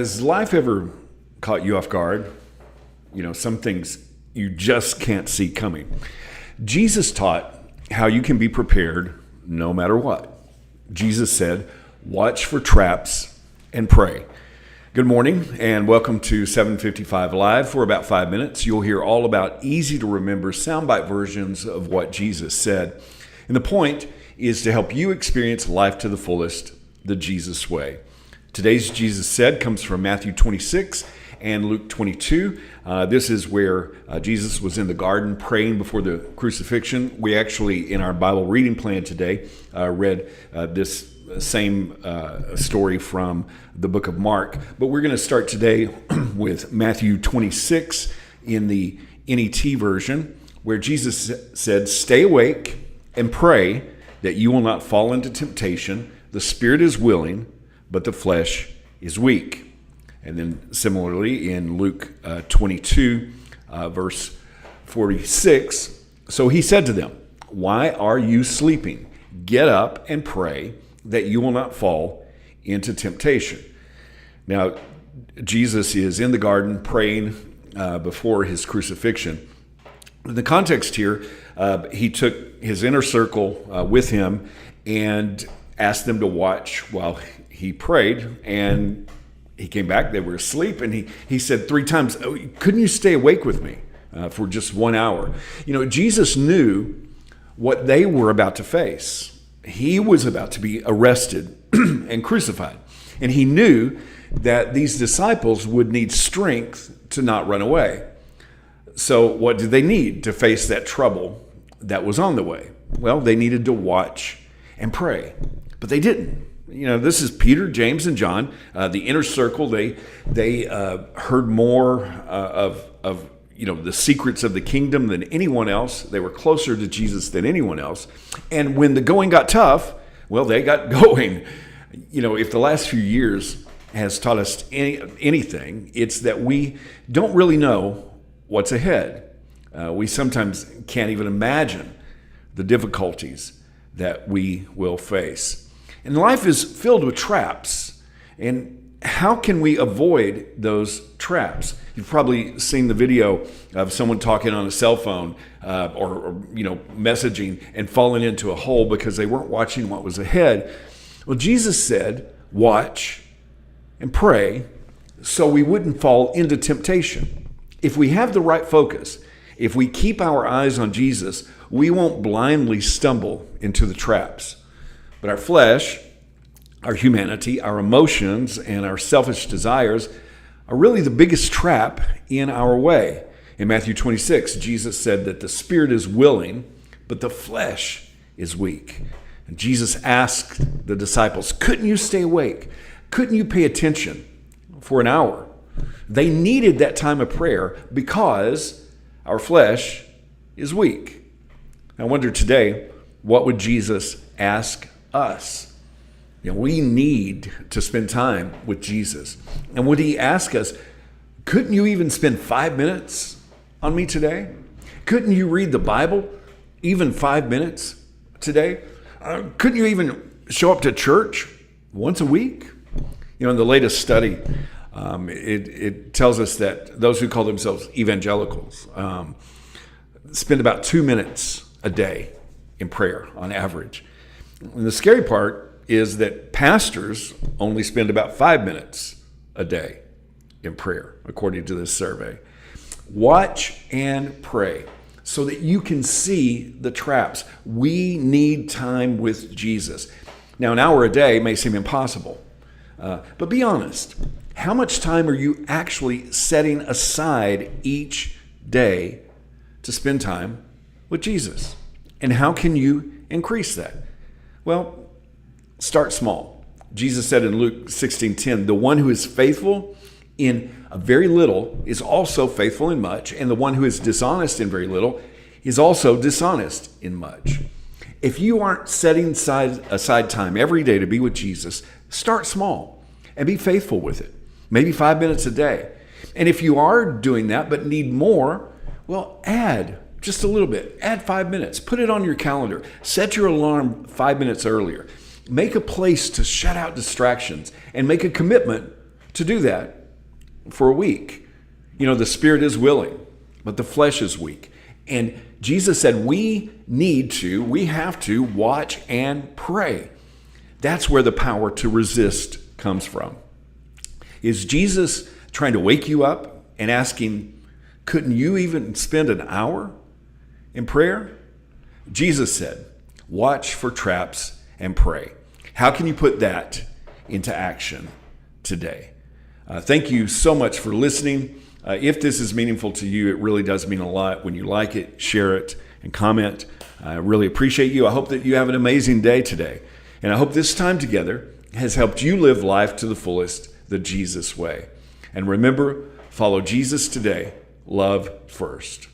Has life ever caught you off guard? You know, some things you just can't see coming. Jesus taught how you can be prepared no matter what. Jesus said, watch for traps and pray. Good morning and welcome to 755 Live. For about 5 minutes, you'll hear all about easy to remember soundbite versions of what Jesus said. And the point is to help you experience life to the fullest, the Jesus way. Today's Jesus Said comes from Matthew 26 and Luke 22. This is where Jesus was in the garden praying before the crucifixion. We actually, in our Bible reading plan today, read this same story from the book of Mark. But we're going to start today with Matthew 26 in the NET version, where Jesus said, "Stay awake and pray that you will not fall into temptation. The spirit is willing, but the flesh is weak." And then similarly in Luke 22, verse 46, "So he said to them, 'Why are you sleeping? Get up and pray that you will not fall into temptation.'" Now, Jesus is in the garden praying before his crucifixion. In the context here, he took his inner circle with him and asked them to watch while he prayed, and he came back. They were asleep, and he said 3 times, "Oh, couldn't you stay awake with me for just 1 hour?" You know, Jesus knew what they were about to face. He was about to be arrested and crucified, and he knew that these disciples would need strength to not run away. So what did they need to face that trouble that was on the way? Well, they needed to watch and pray, but they didn't. You know, this is Peter, James, and John, the inner circle. They heard more of the secrets of the kingdom than anyone else. They were closer to Jesus than anyone else. And when the going got tough, well, they got going. You know, if the last few years has taught us anything, it's that we don't really know what's ahead. We sometimes can't even imagine the difficulties that we will face. And life is filled with traps. And how can we avoid those traps? You've probably seen the video of someone talking on a cell phone or messaging and falling into a hole because they weren't watching what was ahead. Well, Jesus said, watch and pray so we wouldn't fall into temptation. If we have the right focus, if we keep our eyes on Jesus, we won't blindly stumble into the traps. But our flesh, our humanity, our emotions, and our selfish desires are really the biggest trap in our way. In Matthew 26, Jesus said that the spirit is willing, but the flesh is weak. And Jesus asked the disciples, couldn't you stay awake? Couldn't you pay attention for an hour? They needed that time of prayer because our flesh is weak. I wonder today, what would Jesus ask us? You know, we need to spend time with Jesus. And would he ask us, couldn't you even spend 5 minutes on me today? Couldn't you read the Bible even 5 minutes today? Couldn't you even show up to church once a week? You know, in the latest study, it tells us that those who call themselves evangelicals spend about 2 minutes a day in prayer on average. And the scary part is that pastors only spend about 5 minutes a day in prayer, according to this survey. Watch and pray so that you can see the traps. We need time with Jesus. Now, an hour a day may seem impossible, but be honest. How much time are you actually setting aside each day to spend time with Jesus? And how can you increase that? Well, start small. Jesus said in Luke 16:10, "The one who is faithful in a very little is also faithful in much, and the one who is dishonest in very little is also dishonest in much." If you aren't setting aside time every day to be with Jesus, start small and be faithful with it. Maybe 5 minutes a day. And if you are doing that but need more, well, add just a little bit. Add 5 minutes. Put it on your calendar. Set your alarm 5 minutes earlier. Make a place to shut out distractions and make a commitment to do that for a week. You know, the spirit is willing, but the flesh is weak. And Jesus said we have to watch and pray. That's where the power to resist comes from. Is Jesus trying to wake you up and asking, couldn't you even spend an hour in prayer? Jesus said, watch for traps and pray. How can you put that into action today? Thank you so much for listening. If this is meaningful to you, it really does mean a lot when you like it, share it, and comment. I really appreciate you. I hope that you have an amazing day today. And I hope this time together has helped you live life to the fullest, the Jesus way. And remember, follow Jesus today. Love first.